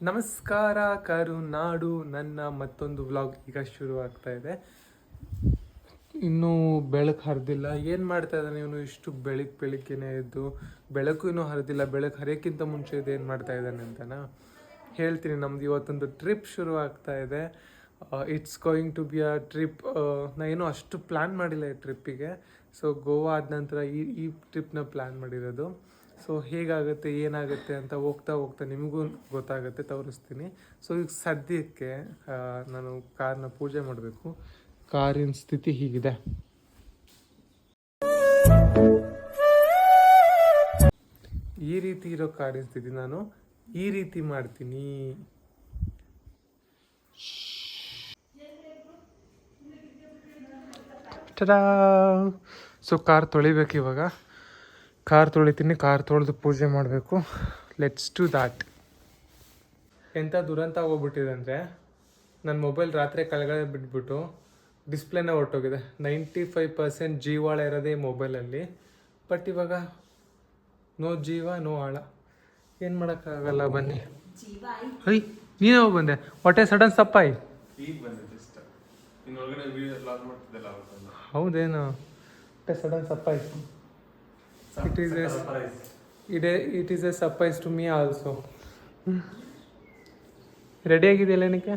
ನಮಸ್ಕಾರ ಕರುನಾಡು, ನನ್ನ ಮತ್ತೊಂದು ವ್ಲಾಗ್ ಈಗ ಶುರು ಆಗ್ತಾ ಇದೆ. ಇನ್ನೂ ಬೆಳಕು ಹರಿದಿಲ್ಲ. ಏನು ಮಾಡ್ತಾ ಇದ್ದಾನೆ ಇವನು? ಇಷ್ಟು ಬೆಳಿಗ್ಗೆನೇ ಎದ್ದು ಬೆಳಕು ಇನ್ನೂ ಹರಿದಿಲ್ಲ. ಬೆಳಕು ಹರಿಯೋಕ್ಕಿಂತ ಮುಂಚೆ ಇದು ಏನು ಮಾಡ್ತಾ ಇದ್ದಾನೆ ಅಂತನಾ ಹೇಳ್ತೀನಿ. ನಮ್ದು ಇವತ್ತೊಂದು ಟ್ರಿಪ್ ಶುರು ಆಗ್ತಾ ಇದೆ. It's going to be a trip. ನಾ ಏನೂ ಅಷ್ಟು ಪ್ಲ್ಯಾನ್ ಮಾಡಿಲ್ಲ ಈ ಟ್ರಿಪ್ಪಿಗೆ. ಸೊ ಗೋವಾ ಆದ ನಂತರ ಈ ಟ್ರಿಪ್ನ ಪ್ಲ್ಯಾನ್ ಮಾಡಿರೋದು. ಸೊ ಹೇಗಾಗುತ್ತೆ ಏನಾಗುತ್ತೆ ಅಂತ ಹೋಗ್ತಾ ಹೋಗ್ತಾ ನಿಮಗೂ ಗೊತ್ತಾಗುತ್ತೆ, ತೋರಿಸ್ತೀನಿ. ಸೊ ಈಗ ಸದ್ಯಕ್ಕೆ ನಾನು ಕಾರ್ನ ಪೂಜೆ ಮಾಡಬೇಕು. ಕಾರಿನ ಸ್ಥಿತಿ ಹೀಗಿದೆ. ಈ ರೀತಿ ಇರೋ ಕಾರಿನ ಸ್ಥಿತಿ ನಾನು ಈ ರೀತಿ ಮಾಡ್ತೀನಿ. ಟಡಾ! ಸೊ ಕಾರ್ ತೊಳಿಬೇಕು ಇವಾಗ. ಕಾರ್ ತೊಳಿತೀನಿ. ಕಾರ್ ತೊಳೆದು ಪೂಜೆ ಮಾಡಬೇಕು. ಲೆಟ್ಸ್ ಟು ದಾಟ್. ಎಂಥ ದುರಂತ ಹೋಗ್ಬಿಟ್ಟಿದೆ ಅಂದರೆ, ನನ್ನ ಮೊಬೈಲ್ ರಾತ್ರಿ ಕೆಳಗಡೆ ಬಿಟ್ಬಿಟ್ಟು ಡಿಸ್ಪ್ಲೇನ ಹೊರಟೋಗಿದೆ. 95% ಜೀವಾಳ ಇರೋದೇ ಮೊಬೈಲಲ್ಲಿ. ಬಟ್ ಇವಾಗ ನೋ ಜೀವ ನೋ ಆಳ. ಏನು ಮಾಡೋಕ್ಕಾಗಲ್ಲ. ಬನ್ನಿ. ಹೈ, ನೀನೇ ಹೋಗಿ ಬಂದೆ. ಹೊಟ್ಟೆ ಸಡನ್ ಸಪ್ಪಾಯಿ. ಹೌದೇನು? ಹೊಟ್ಟೆ ಸಡನ್ ಸಪ್ಪಾಯಿ. It is a surprise to me also. Ready ಆಗಿದೆಯಲ್ಲ ಏನಕ್ಕೆ?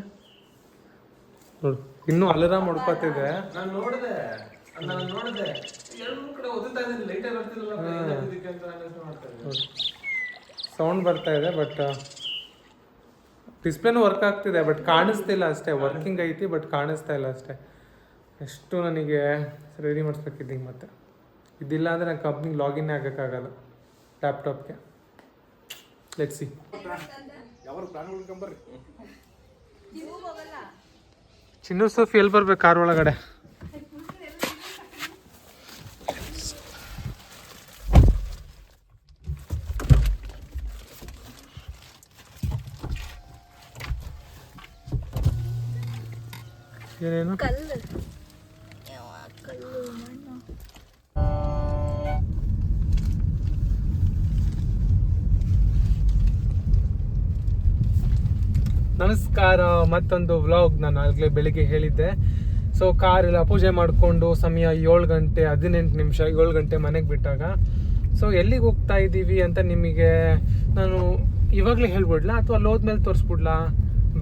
ನೋಡು, ಇನ್ನೂ ಅಲಾರಾಮ್ ಹೊಡ್ಕೊತಿದೆ. ಸೌಂಡ್ ಬರ್ತಾ ಇದೆ. ಬಟ್ ಡಿಸ್ಪ್ಲೇನೂ ವರ್ಕ್ ಆಗ್ತಿದೆ. ಬಟ್ ಕಾಣಿಸ್ತಿಲ್ಲ ಅಷ್ಟೇ. ವರ್ಕಿಂಗ್ ಐತಿ ಬಟ್ ಕಾಣಿಸ್ತಾ ಇಲ್ಲ ಅಷ್ಟೇ. ಎಷ್ಟು ನನಗೆ ರೆಡಿ ಮಾಡಿಸ್ಬೇಕಿದ್ದೀಗ ಮತ್ತೆ. ಇದಿಲ್ಲ ಅಂದರೆ ನಾನು ಕಂಪ್ನಿಗೆ ಲಾಗಿನ್ ಆಗೋಕ್ಕಾಗಲ್ಲ ಲ್ಯಾಪ್ಟಾಪ್ಗೆ. Let's see. ಚಿನ್ನು ಸೋಫಿ ಎಲ್ಲಿ ಬರ್ಬೇಕು ಕಾರ್ ಒಳಗಡೆ? ಏನೇನು ನಮಸ್ಕಾರ. ಮತ್ತೊಂದು ವ್ಲಾಗ್. ನಾನು ಆಗಲೇ ಬೆಳಿಗ್ಗೆ ಹೇಳಿದ್ದೆ. ಸೊ ಕಾರೆಲ್ಲ ಪೂಜೆ ಮಾಡಿಕೊಂಡು ಸಮಯ 7 ಗಂಟೆ 18 ನಿಮಿಷ, 7 ಗಂಟೆ ಮನೆಗೆ ಬಿಟ್ಟಾಗ. ಸೊ ಎಲ್ಲಿಗೆ ಹೋಗ್ತಾ ಇದ್ದೀವಿ ಅಂತ ನಿಮಗೆ ನಾನು ಇವಾಗಲೇ ಹೇಳ್ಬಿಡ್ಲಾ ಅಥವಾ ಅಲ್ಲಿ ಹೋದ್ಮೇಲೆ ತೋರಿಸ್ಬಿಡ್ಲಾ?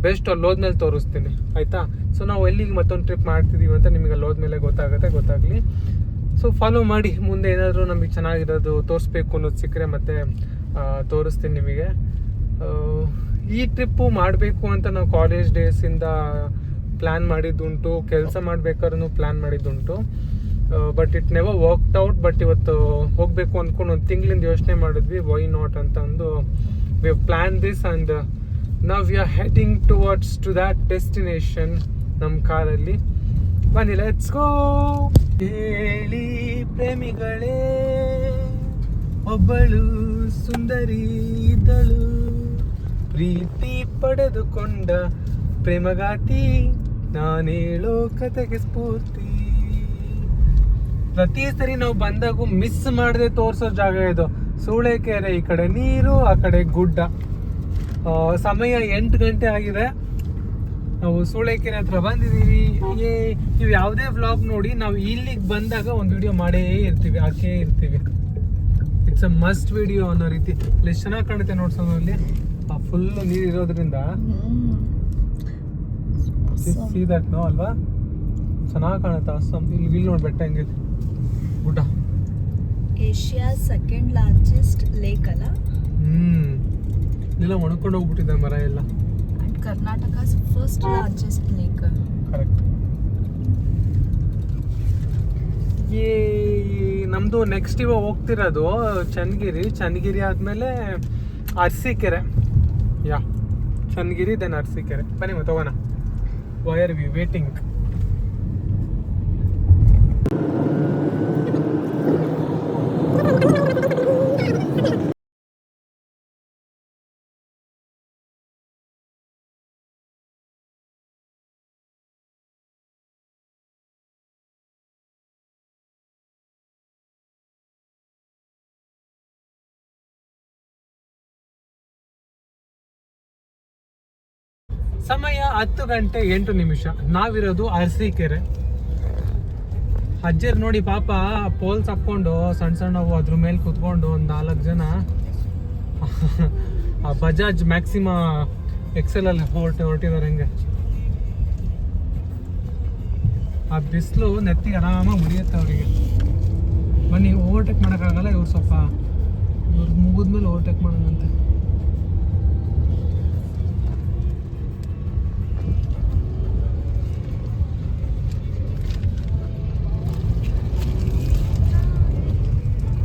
ಬೆಸ್ಟ್ ಅಲ್ಲಿ ಹೋದ್ಮೇಲೆ ತೋರಿಸ್ತೀನಿ, ಆಯಿತಾ? ಸೊ ನಾವು ಎಲ್ಲಿಗೆ ಮತ್ತೊಂದು ಟ್ರಿಪ್ ಮಾಡ್ತಿದ್ದೀವಿ ಅಂತ ನಿಮಗೆ ಅಲ್ಲಿ ಹೋದ್ಮೇಲೆ ಗೊತ್ತಾಗಲಿ. ಸೊ ಫಾಲೋ ಮಾಡಿ. ಮುಂದೆ ಏನಾದರೂ ನಮಗೆ ಚೆನ್ನಾಗಿರೋದು ತೋರಿಸ್ಬೇಕು ಅನ್ನೋದು ಸಿಕ್ಕರೆ ಮತ್ತೆ ತೋರಿಸ್ತೀನಿ ನಿಮಗೆ. ಈ ಟ್ರಿಪ್ಪು ಮಾಡಬೇಕು ಅಂತ ನಾವು ಕಾಲೇಜ್ ಡೇಸಿಂದ ಪ್ಲ್ಯಾನ್ ಮಾಡಿದ್ದುಂಟು. ಕೆಲಸ ಮಾಡಬೇಕಾದ್ರೂ ಪ್ಲ್ಯಾನ್ ಮಾಡಿದ್ದುಂಟು. But it never worked out. But ಇವತ್ತು ಹೋಗಬೇಕು ಅಂದ್ಕೊಂಡು ಒಂದು ತಿಂಗಳಿಂದ ಯೋಚನೆ ಮಾಡಿದ್ವಿ, ವೈ ನಾಟ್ ಅಂತ ಅಂದು we have plan this and now we are heading towards to that destination ನಮ್ಮ ಕಾರಲ್ಲಿ. ಬನ್ನಿ, ಲೆಟ್ಸ್ ಗೋ. ಹೇಳಿ ಪ್ರೇಮಿಗಳೇ, ಒಬ್ಬಳು ಸುಂದರಿ ಇದ್ದಳು, ಪ್ರೀತಿ ಪಡೆದುಕೊಂಡ ಪ್ರೇಮಗಾತಿ, ನಾನೇಳೋ ಕತೆಗೆ ಸ್ಫೂರ್ತಿ. ಪ್ರತಿ ಸರಿ ನಾವು ಬಂದಾಗೂ ಮಿಸ್ ಮಾಡದೆ ತೋರಿಸೋ ಜಾಗ ಇದು. ಸೂಳೆಕೆರೆ. ಈ ಕಡೆ ನೀರು, ಆ ಕಡೆ ಗುಡ್ಡ. ಸಮಯ 8 ಗಂಟೆ ಆಗಿದೆ. ನಾವು ಸೂಳೆಕೆರೆ ಹತ್ರ ಬಂದಿದ್ದೀವಿ. ನೀವು ಯಾವುದೇ ವ್ಲಾಗ್ ನೋಡಿ, ನಾವು ಇಲ್ಲಿಗೆ ಬಂದಾಗ ಒಂದು ವಿಡಿಯೋ ಮಾಡೇ ಇರ್ತೀವಿ, ಹಾಕೇ ಇರ್ತೀವಿ. ಇಟ್ಸ್ ಅ ಮಸ್ಟ್ ವಿಡಿಯೋ ಅನ್ನೋ ರೀತಿ. ಎಷ್ಟು ಚೆನ್ನಾಗಿ ಕಾಣುತ್ತೆ ನೋಡ್ಸೋದ್ರಲ್ಲಿ. ಫುಲ್ ನೀರು ಇರೋದ್ರಿಂದ ನೋ ಅಲ್ವಾ? ಚೆನ್ನಾಗಿ ಕಾಣುತ್ತೆ. ಅಸ್ಸಾಂ ಇಲ್ಲಿ ನೋಡಿ ಬೆಟ್ಟ ಹೆಂಗಿದೆ, ಗುಡ್ಡ. ಏಷ್ಯಾ ಸೆಕೆಂಡ್ ಲಾರ್ಜೆಸ್ಟ್ ಲೇಕ್ ಅಲ್ಲ? ಇದೆಲ್ಲ ಒಣಕೊಂಡು ಹೋಗ್ಬಿಟ್ಟಿದೆ ಮರ ಎಲ್ಲ. And Karnataka's first largest lake. Correct. ನಮ್ದು ನೆಕ್ಸ್ಟ್ ಇವಾಗ ಹೋಗ್ತಿರೋದು ಚನ್ನಗಿರಿ ಆದ್ಮೇಲೆ ಅರಸೀಕೆರೆ. ಚನ್ನಗಿರಿ ದೆನ್ ಅರಸೀಕೆರೆ. ಬನ್ನಿ ಮತ್ತೆ ಹೋಗೋಣ. Why are V waiting? ಸಮಯ 10:08. ನಾವಿರೋದು ಅರಸೀಕೆರೆ. ಅಜ್ಜರ್ ನೋಡಿ ಪಾಪ ಪೋಲ್ಸ್ ಹಾಕ್ಕೊಂಡು ಸಣ್ಣವು ಅದ್ರ ಮೇಲೆ ಕುತ್ಕೊಂಡು ಒಂದು 4 ಜನ ಆ ಬಜಾಜ್ ಮ್ಯಾಕ್ಸಿಮಾ ಎಕ್ಸೆಲ್ ಅಲ್ಲಿ ಹೊರಟಿದ್ದಾರೆ. ಹಂಗೆ ಆ ಬಿಸಿಲು ನೆತ್ತಿಗೆ ಆರಾಮಾಗಿ ಮುಡಿಯುತ್ತೆ ಅವರಿಗೆ. ಬನ್ನಿ, ಓವರ್ಟೇಕ್ ಮಾಡೋಕ್ಕಾಗಲ್ಲ. ಇವ್ರು ಸ್ವಲ್ಪ ಮುಗಿದ್ಮೇಲೆ ಓವರ್ಟೇಕ್ ಮಾಡೋಣಂತೆ.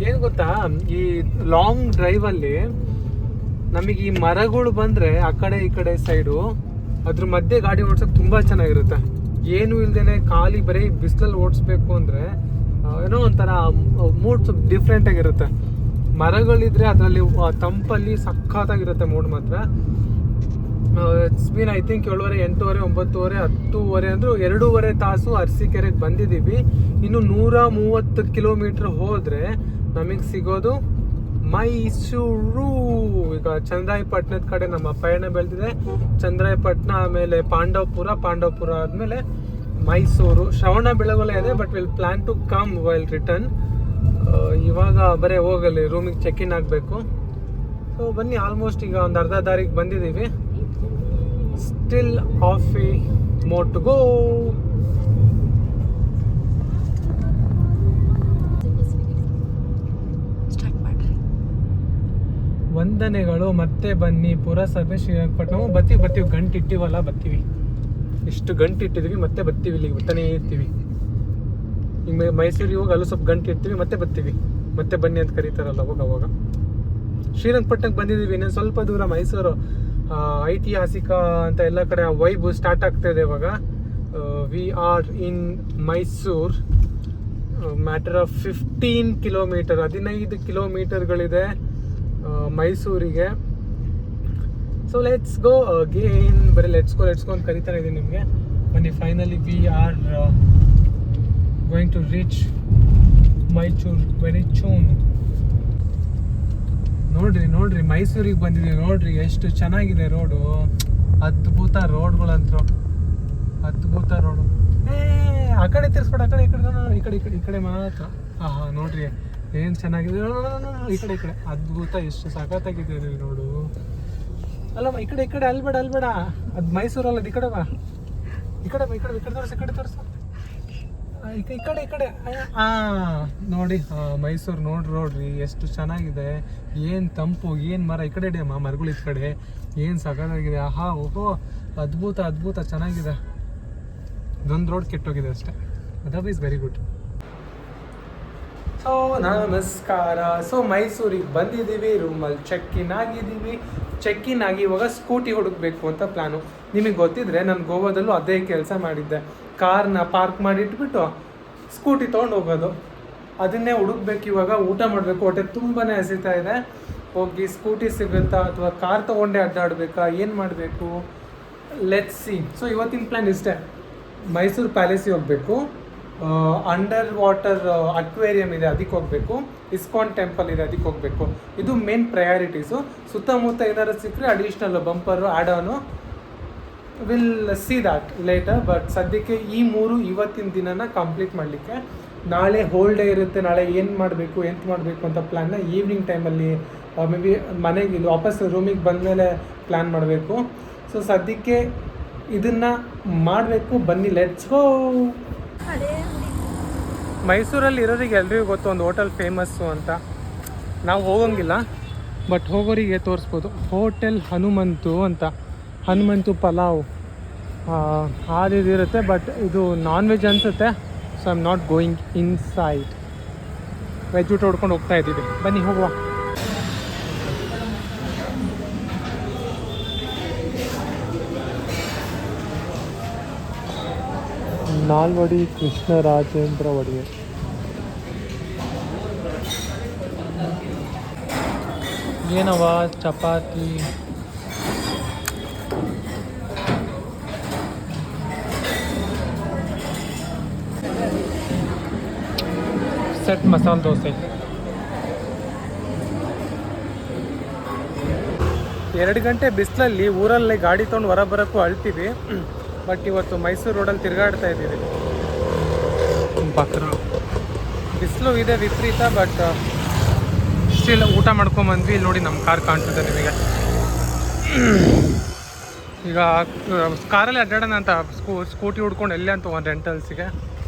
ಏನು ಗೊತ್ತಾ, ಈ ಲಾಂಗ್ ಡ್ರೈವಲ್ಲಿ ನಮಗೆ ಈ ಮರಗಳು ಬಂದರೆ ಆ ಕಡೆ ಈ ಕಡೆ ಸೈಡು ಅದ್ರ ಮಧ್ಯೆ ಗಾಡಿ ಓಡ್ಸೋಕೆ ತುಂಬ ಚೆನ್ನಾಗಿರುತ್ತೆ. ಏನು ಇಲ್ದೇನೆ ಖಾಲಿ ಬರೀ ಬಿಸಿಲಲ್ಲಿ ಓಡಿಸ್ಬೇಕು ಅಂದರೆ ಏನೋ ಒಂಥರ ಮೂಡ್ ಸ್ವಲ್ಪ ಡಿಫ್ರೆಂಟ್ ಆಗಿರುತ್ತೆ. ಮರಗಳಿದ್ರೆ ಅದರಲ್ಲಿ ತಂಪಲ್ಲಿ ಸಖತ್ತಾಗಿರುತ್ತೆ ಮೂಡ್ ಮಾತ್ರ. ಇಟ್ಸ್ ಬೀನ್ ಐ ಥಿಂಕ್ 7:30, 8:30, 9:30, 10:00 ಅಂದರೂ 2.5 ತಾಸು ಅರಸೀಕೆರೆಗೆ ಬಂದಿದ್ದೀವಿ. ಇನ್ನು 130 ಕಿಲೋಮೀಟ್ರ್ ಹೋದರೆ ನಮಗೆ ಸಿಗೋದು ಮೈಸೂರು. ಈಗ ಚಂದ್ರಾಯಪಟ್ಟಣದ ಕಡೆ ನಮ್ಮ ಪಯಣ ಬೆಳೆದಿದೆ. ಚಂದ್ರಾಯಪಟ್ಟಣ ಆಮೇಲೆ ಪಾಂಡವಪುರ ಆದಮೇಲೆ ಮೈಸೂರು. ಶ್ರವಣ ಬೆಳಗೊಳ ಇದೆ, but will plan to come while return. ಇವಾಗ ಬರೀ ಹೋಗಲಿ ರೂಮಿಗೆ ಚೆಕ್ ಇನ್ ಆಗಬೇಕು. ಸೊ ಬನ್ನಿ, ಆಲ್ಮೋಸ್ಟ್ ಈಗ ಒಂದು ಅರ್ಧ ದಾರಿಗೆ ಬಂದಿದ್ದೀವಿ. Still half more to go. ವಂದನೆಗಳು. ಮತ್ತೆ ಬನ್ನಿ ಪುರಸಭೆ ಶ್ರೀರಂಗಪಟ್ಟಣ. ಬರ್ತೀವಿ ಗಂಟು ಇಟ್ಟಿವಲ್ಲ, ಬರ್ತೀವಿ. ಇಷ್ಟು ಗಂಟು ಇಟ್ಟಿದ್ದೀವಿ, ಮತ್ತೆ ಬರ್ತೀವಿ. ಇಲ್ಲಿಗೆ ಬರ್ತಾನೆ ಇರ್ತೀವಿ. ಈಗ ಮೈಸೂರಿಗೆ ಹೋಗಿ ಅಲ್ಲೂ ಸ್ವಲ್ಪ ಗಂಟು ಇರ್ತೀವಿ, ಮತ್ತೆ ಬರ್ತೀವಿ. ಮತ್ತೆ ಬನ್ನಿ ಅಂತ ಕರೀತಾರಲ್ಲ ಅವಾಗ. ಶ್ರೀರಂಗಪಟ್ಟಣಕ್ಕೆ ಬಂದಿದ್ದೀವಿ. ಇನ್ನೊಂದು ಸ್ವಲ್ಪ ದೂರ ಮೈಸೂರು ಐತಿಹಾಸಿಕ ಅಂತ ಎಲ್ಲ ಕಡೆ ವೈಬ್ ಸ್ಟಾರ್ಟ್ ಆಗ್ತಾ ಇದೆ ಇವಾಗ. We are in Mysore. Matter of 15 kilometre, 15 ಕಿಲೋಮೀಟರ್ಗಳಿದೆ ಮೈಸೂರಿಗೆ. So let's go again. ಬರೀ ಲೆಟ್ಸ್ ಗೋ ಅಂತ ಕರಿತಾನೆ ಇದ್ದೀನಿ ನಿಮಗೆ. ಬನ್ನಿ, finally we are going to reach Mysuru very soon. ನೋಡ್ರಿ ಮೈಸೂರಿಗೆ ಬಂದಿದ್ದೀವಿ. ನೋಡ್ರಿ ಎಷ್ಟು ಚೆನ್ನಾಗಿದೆ ರೋಡು. ಅದ್ಭುತ ರೋಡ್ಗಳಂತೂ, ಅದ್ಭುತ ರೋಡು. ಆ ಕಡೆ ತಿರ್ಸ್ಬಿಡ, ಈ ಕಡೆ ಮಾತ್ರ. ನೋಡ್ರಿ ಏನು ಚೆನ್ನಾಗಿದೆ. ಈ ಕಡೆ ಅದ್ಭುತ, ಎಷ್ಟು ಸಖತ್ತಾಗಿದೆ ನೋಡು. ಅಲ್ಲಮ್ಮ, ಈ ಕಡೆ ಅಲ್ಬೇಡ. ಅದು ಮೈಸೂರಲ್ಲ, ಅದು ಈ ಕಡೆ ಬಾ. ಈ ಕಡೆ ತೋರಿಸು. ಈ ಕಡೆ ನೋಡಿ. ಮೈಸೂರು ನೋಡ್ರಿ ಎಷ್ಟು ಚೆನ್ನಾಗಿದೆ. ಏನು ತಂಪು, ಏನು ಮರ. ಈ ಕಡೆ ಇಡಿಯಮ್ಮ ಮರಗಳು. ಈ ಕಡೆ ಏನು ಸಖತ್ತಾಗಿದೆ. ಓಹೋ, ಅದ್ಭುತ ಚೆನ್ನಾಗಿದೆ. ಇದೊಂದು ರೋಡ್ ಕೆಟ್ಟೋಗಿದೆ ಅಷ್ಟೇ. Otherwise very good. ಸೊ ನಮಸ್ಕಾರ. ಸೊ ಮೈಸೂರಿಗೆ ಬಂದಿದ್ದೀವಿ. ರೂಮಲ್ಲಿ ಚೆಕ್ ಇನ್ ಆಗಿ ಇವಾಗ ಸ್ಕೂಟಿ ಹುಡುಕ್ಬೇಕು ಅಂತ ಪ್ಲ್ಯಾನು. ನಿಮಗೆ ಗೊತ್ತಿದ್ರೆ ನಾನು ಗೋವಾದಲ್ಲೂ ಅದೇ ಕೆಲಸ ಮಾಡಿದ್ದೆ. ಕಾರ್ನ ಪಾರ್ಕ್ ಮಾಡಿ ಇಟ್ಬಿಟ್ಟು ಸ್ಕೂಟಿ ತೊಗೊಂಡು ಹೋಗೋದು. ಅದನ್ನೇ ಹುಡುಕ್ಬೇಕು ಇವಾಗ. ಊಟ ಮಾಡಬೇಕು, ಹೊಟ್ಟೆ ತುಂಬಾ ಹಸಿತಾ ಇದೆ. ಹೋಗಿ ಸ್ಕೂಟಿ ಸಿಗುತ್ತಾ ಅಥವಾ ಕಾರ್ ತೊಗೊಂಡೇ ಅಡ್ಡಾಡಬೇಕಾ, ಏನು ಮಾಡಬೇಕು, ಲೆಟ್ಸ್ ಸಿ. ಸೊ ಇವತ್ತಿನ ಪ್ಲ್ಯಾನ್ ಇಷ್ಟೇ. ಮೈಸೂರು ಪ್ಯಾಲೇಸಿಗೆ ಹೋಗಬೇಕು. ಅಂಡರ್ ವಾಟರ್ ಅಕ್ವೇರಿಯಂ ಇದೆ, ಅದಕ್ಕೆ ಹೋಗಬೇಕು. ಇಸ್ಕಾನ್ ಟೆಂಪಲ್ ಇದೆ, ಅದಕ್ಕೆ ಹೋಗಬೇಕು. ಇದು ಮೇನ್ ಪ್ರಯಾರಿಟೀಸು. ಸುತ್ತಮುತ್ತ ಏನಾದ್ರು ಸಿಕ್ಕರೆ additional bumper add on will see that later. But ಸದ್ಯಕ್ಕೆ ಈ 3 ಇವತ್ತಿನ ದಿನನ ಕಂಪ್ಲೀಟ್ ಮಾಡಲಿಕ್ಕೆ. ನಾಳೆ ಹೋಲ್ ಡೇ ಇರುತ್ತೆ. ನಾಳೆ ಏನು ಮಾಡಬೇಕು ಅಂತ ಪ್ಲ್ಯಾನ್ನ ಈವ್ನಿಂಗ್ ಟೈಮಲ್ಲಿ ಮೇ ಬಿ ಮನೆಗೆ ಇಲ್ಲಿ ವಾಪಸ್ ರೂಮಿಗೆ ಬಂದಮೇಲೆ ಪ್ಲ್ಯಾನ್ ಮಾಡಬೇಕು. ಸೊ ಸದ್ಯಕ್ಕೆ ಇದನ್ನು ಮಾಡಬೇಕು. ಬನ್ನಿ, ಲೆಟ್ಸ್ ಗೋ. ಮೈಸೂರಲ್ಲಿ ಇರೋರಿಗೆ ಎಲ್ರಿಗೂ ಗೊತ್ತು ಒಂದು ಹೋಟೆಲ್ ಫೇಮಸ್ಸು ಅಂತ. ನಾವು ಹೋಗೋಂಗಿಲ್ಲ, ಬಟ್ ಹೋಗೋರಿಗೆ ತೋರಿಸ್ಬೋದು. ಹೋಟೆಲ್ ಹನುಮಂತು ಅಂತ. ಹನುಮಂತು ಪಲಾವ್ ಇರುತ್ತೆ, ಬಟ್ ಇದು ನಾನ್ ವೆಜ್ ಅನಿಸುತ್ತೆ. So I am not going inside. Veg ಊಟ ಹೊಡ್ಕೊಂಡು ಹೋಗ್ತಾ ಇದ್ದೀವಿ. ಬನ್ನಿ ಹೋಗುವ. ನಾಲ್ವಡಿ ಕೃಷ್ಣರಾಜೇಂದ್ರ ಒಡೆಯರ್. ಏನವ ಚಪಾತಿ, ಸೆಟ್ ಮಸಾಲೆ ದೋಸೆ. 2 ಗಂಟೆ ಬಿಸಿಲಲ್ಲಿ ಊರಲ್ಲಿ ಗಾಡಿ ತೊಗೊಂಡು ಹೊರ ಬರೋಕ್ಕೂ ಅಳ್ತೀವಿ. ಬಟ್ ಇವತ್ತು ಮೈಸೂರು ರೋಡಲ್ಲಿ ತಿರುಗಾಡ್ತಾ ಇದ್ದೀವಿ. ಬಕ್ರ ಬಿಸಿಲು ಇದೆ ವಿಪರೀತ, ಬಟ್ ಸ್ಟಿಲ್ ಊಟ ಮಾಡ್ಕೊಂಬಂದ್ವಿ. ಇಲ್ಲಿ ನೋಡಿ ನಮ್ಮ ಕಾರ್ ಕಾಣ್ತಿದೆ ನಿಮಗೆ. ಈಗ ಕಾರಲ್ಲಿ ಅಡ್ಡಾಡೋಣ ಅಂತ ಸ್ಕೂಟಿ ಹುಡ್ಕೊಂಡು ಎಲ್ಲೇ ಅಂತ ಒಂದು ರೆಂಟಲ್ಸಿಗೆ.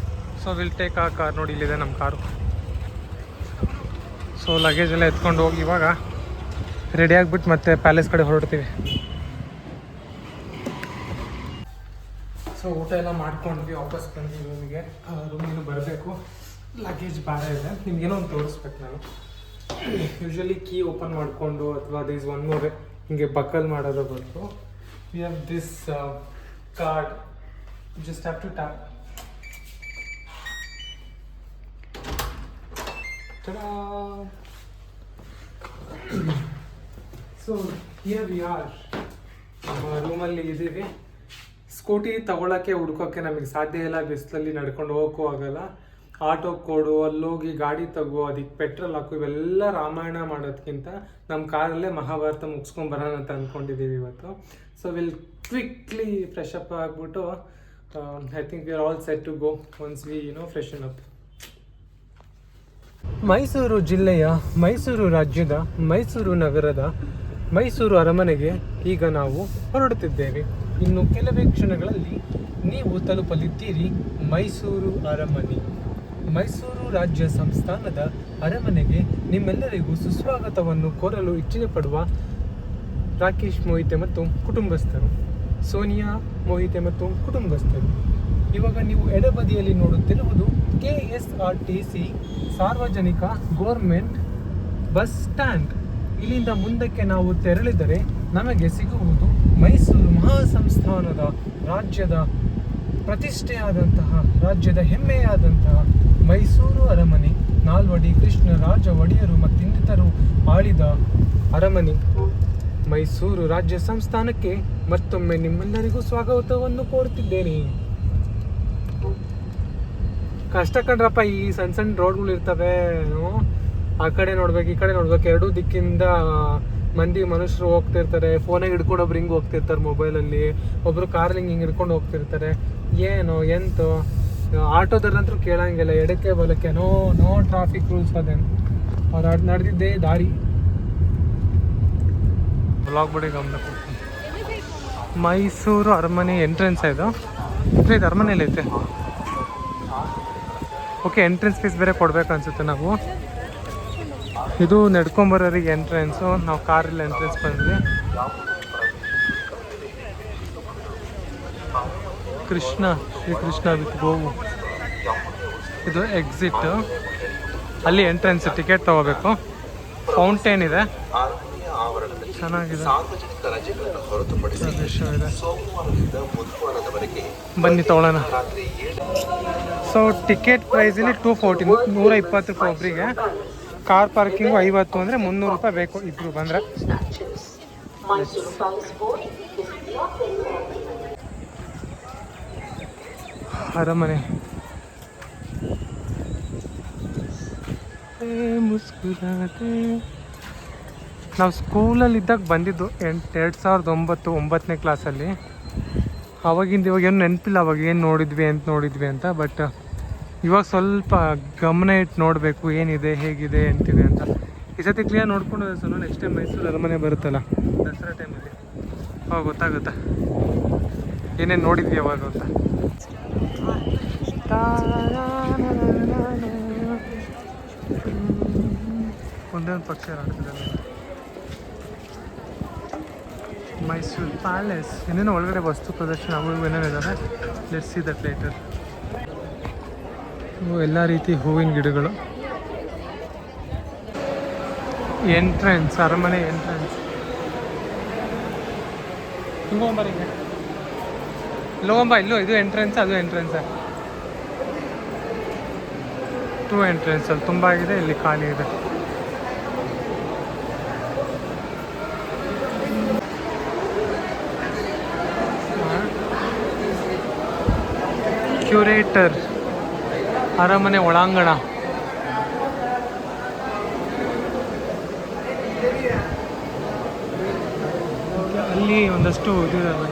ಸೊ ವಿಲ್ ಟೇಕ್ ಆ ಕಾರ್. ನೋಡಿ ಇಲ್ಲಿದೆ ನಮ್ಮ ಕಾರು. ಸೊ ಲಗೇಜ್ ಎಲ್ಲ ಎತ್ಕೊಂಡು ಹೋಗಿ ಇವಾಗ ರೆಡಿ ಆಗಿಬಿಟ್ಟು ಮತ್ತೆ ಪ್ಯಾಲೇಸ್ ಕಡೆ ಹೊರಡ್ತೀವಿ. ಸೊ ಊಟ ಎಲ್ಲ ಮಾಡ್ಕೊಂಡ್ವಿ, ವಾಪಸ್ ಬಂದ್ವಿ ರೂಮಿಗೆ. ರೂಮಿಗೆ ಬರಬೇಕು, ಲಗೇಜ್ ಭಾಳ ಇದೆ. ನಿಮ್ಗೇನೋ ಒಂದು ತೋರಿಸ್ಬೇಕು ನಾನು. ಯೂಶ್ವಲಿ ಕೀ ಓಪನ್ ಮಾಡಿಕೊಂಡು ಅಥವಾ ದಿಸ್ ಒನ್ ಮೋರ್ ಹಿಂಗೆ ಬಕಲ್ ಮಾಡೋದು ಬಂತು. We have this card, just have to tap. So here we are. ನಮ್ಮ ರೂಮಲ್ಲಿ ಇದ್ದೀವಿ. ಸ್ಕೂಟಿ ತಗೊಳ್ಳೋಕ್ಕೆ ಹುಡ್ಕೋಕ್ಕೆ ನಮಗೆ ಸಾಧ್ಯ ಇಲ್ಲ, ಬಿಸಿಲಲ್ಲಿ ನಡ್ಕೊಂಡು ಹೋಗೋಕ್ಕೂ ಆಗಲ್ಲ. ಆಟೋ ಕೊಡು, ಅಲ್ಲೋಗಿ ಗಾಡಿ ತಗೋ, ಅದಕ್ಕೆ ಪೆಟ್ರೋಲ್ ಹಾಕು, ಇವೆಲ್ಲ ರಾಮಾಯಣ ಮಾಡೋದಕ್ಕಿಂತ ನಮ್ಮ ಕಾರಲ್ಲೇ ಮಹಾಭಾರತ ಮುಗಿಸ್ಕೊಂಡು ಬರೋಣ ಅಂತ ಅಂದ್ಕೊಂಡಿದ್ದೀವಿ ಇವತ್ತು. So will quickly fresh up ಆಗಿಬಿಟ್ಟು I think we are all set to go once we freshen up. Mysuru ಜಿಲ್ಲೆಯ, ಮೈಸೂರು ರಾಜ್ಯದ, ಮೈಸೂರು ನಗರದ ಮೈಸೂರು ಅರಮನೆಗೆ ಈಗ ನಾವು ಹೊರಡುತ್ತಿದ್ದೇವೆ. ಇನ್ನು ಕೆಲವೇ ಕ್ಷಣಗಳಲ್ಲಿ ನೀವು ತಲುಪಲಿದ್ದೀರಿ ಮೈಸೂರು ಅರಮನೆ. ಮೈಸೂರು ರಾಜ್ಯ ಸಂಸ್ಥಾನದ ಅರಮನೆಗೆ ನಿಮ್ಮೆಲ್ಲರಿಗೂ ಸುಸ್ವಾಗತವನ್ನು ಕೋರಲು ಇಚ್ಛೆ ಪಡುವ ರಾಕೇಶ್ ಮೊಹಿತೆ ಮತ್ತು ಕುಟುಂಬಸ್ಥರು, ಸೋನಿಯಾ ಮೊಹಿತೆ ಮತ್ತು ಕುಟುಂಬಸ್ಥರು. ಇವಾಗ ನೀವು ಎಡಬದಿಯಲ್ಲಿ ನೋಡುತ್ತಿರುವುದು KSRTC ಸಾರ್ವಜನಿಕ ಗೌರ್ಮೆಂಟ್ ಬಸ್ ಸ್ಟ್ಯಾಂಡ್. ಇಲ್ಲಿಂದ ಮುಂದಕ್ಕೆ ನಾವು ತೆರಳಿದರೆ ನಮಗೆ ಸಿಗುವುದು ಮೈಸೂರು ಮಹಾಸಂಸ್ಥಾನದ ರಾಜ್ಯದ ಪ್ರತಿಷ್ಠೆಯಾದಂತಹ, ರಾಜ್ಯದ ಹೆಮ್ಮೆಯಾದಂತಹ ಮೈಸೂರು ಅರಮನೆ. ನಾಲ್ವಡಿ ಕೃಷ್ಣರಾಜ ಒಡೆಯರು ಮತ್ತಿನ್ನಿತರು ಆಳಿದ ಅರಮನೆ. ಮೈಸೂರು ರಾಜ್ಯ ಸಂಸ್ಥಾನಕ್ಕೆ ಮತ್ತೊಮ್ಮೆ ನಿಮ್ಮೆಲ್ಲರಿಗೂ ಸ್ವಾಗತವನ್ನು ಕೋರುತ್ತಿದ್ದೇನೆ. ಕಷ್ಟ ಕಂಡ್ರಪ್ಪ, ಈ ಸಣ್ಣ ಸಣ್ಣ ರೋಡ್ಗಳು ಇರ್ತವೆ, ಆ ಕಡೆ ನೋಡ್ಬೇಕು ಈ ಕಡೆ ನೋಡ್ಬೇಕು, ಎರಡೂ ದಿಕ್ಕಿಂದ ಮನುಷ್ಯರು ಹೋಗ್ತಿರ್ತಾರೆ. ಫೋನಾಗ ಹಿಡ್ಕೊಂಡು ಒಬ್ರು ಹಿಂಗೆ ಹೋಗ್ತಿರ್ತಾರೆ ಮೊಬೈಲಲ್ಲಿ, ಒಬ್ರು ಕಾರಲ್ಲಿ ಹಿಂಗೆ ಹಿಡ್ಕೊಂಡು ಹೋಗ್ತಿರ್ತಾರೆ. ಏನು ಎಂತೋ ಆಟೋದವ್ರಂತೂ ಕೇಳಂಗಿಲ್ಲ, ಎಡಕ್ಕೆ ಬಲಕ್ಕೆ ನೋ ಟ್ರಾಫಿಕ್ ರೂಲ್ಸ್. ಅದೇನು ಅವ್ರು ನಡೆದಿದ್ದೇ ದಾರಿ. ಬ್ಲಾಗ್ ಬಿಡಿ ಗಮನ. ಮೈಸೂರು ಅರಮನೆ ಎಂಟ್ರೆನ್ಸ್ ಇದು ಅರಮನೆಯಲ್ಲಿ ಐತೆ. ಓಕೆ, ಎಂಟ್ರೆನ್ಸ್ ಫೀಸ್ ಬೇರೆ ಕೊಡ್ಬೇಕು ಅನ್ಸುತ್ತೆ ನಾವು. ಇದು ನಡ್ಕೊಂಬರೋರಿಗೆ ಎಂಟ್ರೆನ್ಸು, ನಾವು ಕಾರಲ್ಲಿ ಎಂಟ್ರೆನ್ಸ್ ಬಂದ್ವಿ. ಶ್ರೀಕೃಷ್ಣ ವಿತ್ ಗೋವು. ಇದು ಎಕ್ಸಿಟ್, ಅಲ್ಲಿ ಎಂಟ್ರೆನ್ಸ್, ಟಿಕೆಟ್ ತಗೋಬೇಕು. ಫೌಂಟೇನ್ ಇದೆ, ಚೆನ್ನಾಗಿದೆ, ಬನ್ನಿ ತಗೊಳ್ಳೋಣ. ಸೊ ಟಿಕೆಟ್ ಪ್ರೈಸ್ ಇಲ್ಲಿ 214, 120 ರೂಪಾಯಿ ಒಬ್ಬರಿಗೆ. ಕಾರ್ ಪಾರ್ಕಿಂಗು 50 ಅಂದರೆ 300 ರೂಪಾಯಿ ಬೇಕು ಇಬ್ರು ಬಂದರೆ. ಅರಮನೆ ಮುಸ್ಕುರಾತೆ. ನಾವು ಸ್ಕೂಲಲ್ಲಿದ್ದಾಗ ಬಂದಿದ್ದು 2009 9ನೇ ಕ್ಲಾಸಲ್ಲಿ. ಅವಾಗಿಂದ ಇವಾಗ ಏನು ನೆನಪಿಲ್ಲ ಅವಾಗ ಏನು ನೋಡಿದ್ವಿ ಅಂತ. ಬಟ್ ಇವಾಗ ಸ್ವಲ್ಪ ಗಮನ ಇಟ್ಟು ನೋಡಬೇಕು ಏನಿದೆ ಹೇಗಿದೆ ಅಂತಿದೆ ಅಂತ. ಈ ಸತಿ ಕ್ಲಿಯರ್ ನೋಡ್ಕೊಂಡು ಸರ್ ನೆಕ್ಸ್ಟ್ ಟೈಮ್ ಮೈಸೂರು ಅರಮನೆ ಬರುತ್ತಲ್ಲ ದಸರಾ ಟೈಮಲ್ಲಿ, ಅವಾಗ ಗೊತ್ತಾಗುತ್ತೆ ಏನೇನು ನೋಡಿದ್ವಿ ಅವಾಗ ಅಂತ. ಒಂದೇ ಒಂದು ಪಕ್ಷಿ ಆಡ್ತಿದೆ. ಮೈಸೂರು ಪ್ಯಾಲೇಸ್, ಏನೇನೋ ಒಳಗಡೆ ವಸ್ತು ಪ್ರದರ್ಶನ ಅವು ಏನೇನಿದ್ದಾವೆ. Let's see that later. ಎಲ್ಲ ರೀತಿ ಹೂವಿನ ಗಿಡಗಳು. ಎಂಟ್ರೆನ್ಸ್, ಅರಮನೆ ಎಂಟ್ರೆನ್ಸ್. ಹಿಂಗೋಂಬರಿಗೆ ಲೋಂಬ ಇಲ್ಲೋ, ಇದು ಎಂಟ್ರೆನ್ಸ್, ಅದು ಎಂಟ್ರೆನ್ಸ್. 2 ಎಂಟ್ರೆನ್ಸ್ ಅಲ್ಲಿ ತುಂಬ ಆಗಿದೆ, ಇಲ್ಲಿ ಖಾಲಿ ಇದೆ. ಕ್ಯೂರೇಟರ್, ಅರಮನೆ ಒಳಾಂಗಣ. ಇಲ್ಲಿ ಒಂದಷ್ಟು ಇದಿದಾವೆ.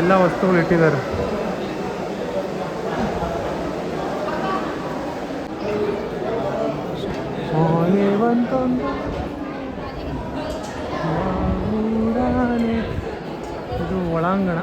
ಎಲ್ಲ ವಸ್ತುಗಳು ಇಟ್ಟಿದ್ದಾರೆ. ಇದು ಒಳಾಂಗಣ.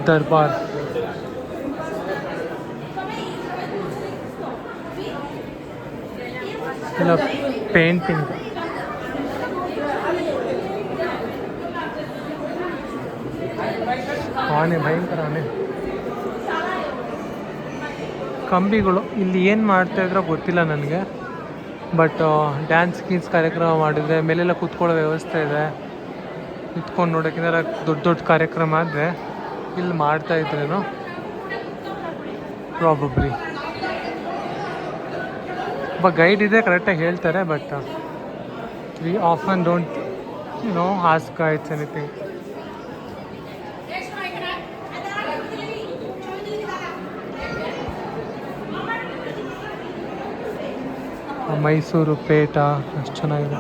ದರ್ಬಾರ್ ಎಲ್ಲ ಪೇಂಟಿಂಗ್. ಆನೆ, ಭಯಂಕರ ಆನೆ. ಕಂಬಿಗಳು ಇಲ್ಲಿ ಏನು ಮಾಡ್ತಾ ಇದ್ರೋ ಗೊತ್ತಿಲ್ಲ ನನಗೆ, ಬಟ್ ಡ್ಯಾನ್ಸ್ ಗೀನ್ಸ್ ಕಾರ್ಯಕ್ರಮ ಮಾಡಿದರೆ ಮೇಲೆಲ್ಲ ಕೂತ್ಕೊಳ್ಳೋ ವ್ಯವಸ್ಥೆ ಇದೆ. ನಿಂತ್ಕೊಂಡು ನೋಡೋಕ್ಕಿಂತ ದೊಡ್ಡ ದೊಡ್ಡ ಕಾರ್ಯಕ್ರಮ ಆದರೆ ಇಲ್ಲಿ ಮಾಡ್ತಾ ಇದ್ರೇನೋ ಪ್ರಾಬಬ್ಲಿ. ಒಬ್ಬ ಗೈಡ್ ಇದೆ, ಕರೆಕ್ಟಾಗಿ ಹೇಳ್ತಾರೆ, but we often don't ask guides anything. Mysuru ಪೇಟ ಅಷ್ಟು ಚೆನ್ನಾಗಿದೆ.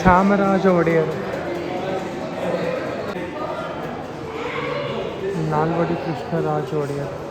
ಚಾಮರಾಜ ಒಡೆಯರು, ನಾಲ್ವಡಿ ಕೃಷ್ಣರಾಜ ಒಡೆಯರು.